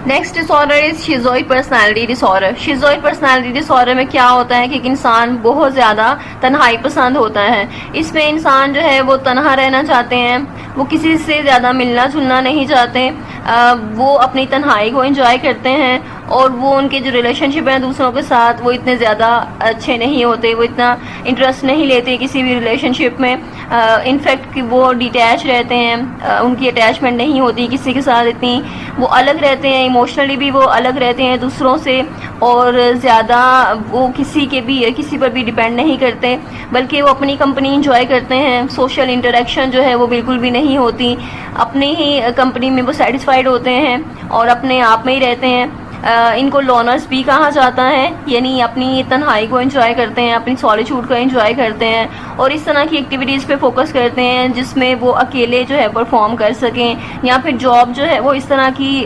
Next disorder is schizoid personality disorder. Schizoid personality disorder میں کیا ہوتا ہے کہ ایک انسان بہت زیادہ تنہائی پسند ہوتا ہے. اس میں انسان جو ہے وہ تنہا رہنا چاہتے ہیں, وہ کسی سے زیادہ ملنا جلنا نہیں چاہتے, وہ اپنی تنہائی کو انجوائے کرتے ہیں, اور وہ ان کے جو ریلیشن شپ ہیں دوسروں کے ساتھ وہ اتنے زیادہ اچھے نہیں ہوتے, وہ اتنا انٹرسٹ نہیں لیتے کسی بھی ریلیشن شپ میں. انفیکٹ وہ ڈیٹیچ رہتے ہیں, ان کی اٹیچمنٹ نہیں ہوتی کسی کے ساتھ اتنی, وہ الگ رہتے ہیں, ایموشنلی بھی وہ الگ رہتے ہیں دوسروں سے, اور زیادہ وہ کسی پر بھی ڈیپینڈ نہیں کرتے, بلکہ وہ اپنی کمپنی انجوائے کرتے ہیں. سوشل انٹریکشن جو ہے وہ بالکل بھی نہیں ہوتی, اپنی ہی کمپنی میں وہ سیٹسفائیڈ ہوتے ہیں اور اپنے آپ میں ہی رہتے ہیں. ان کو لونرز بھی کہا جاتا ہے, یعنی اپنی تنہائی کو انجوائے کرتے ہیں, اپنی سالیچیوڈ کو انجوائے کرتے ہیں, اور اس طرح کی ایکٹیویٹیز پہ فوکس کرتے ہیں جس میں وہ اکیلے جو ہے پرفارم کر سکیں, یا پھر جاب جو ہے وہ اس طرح کی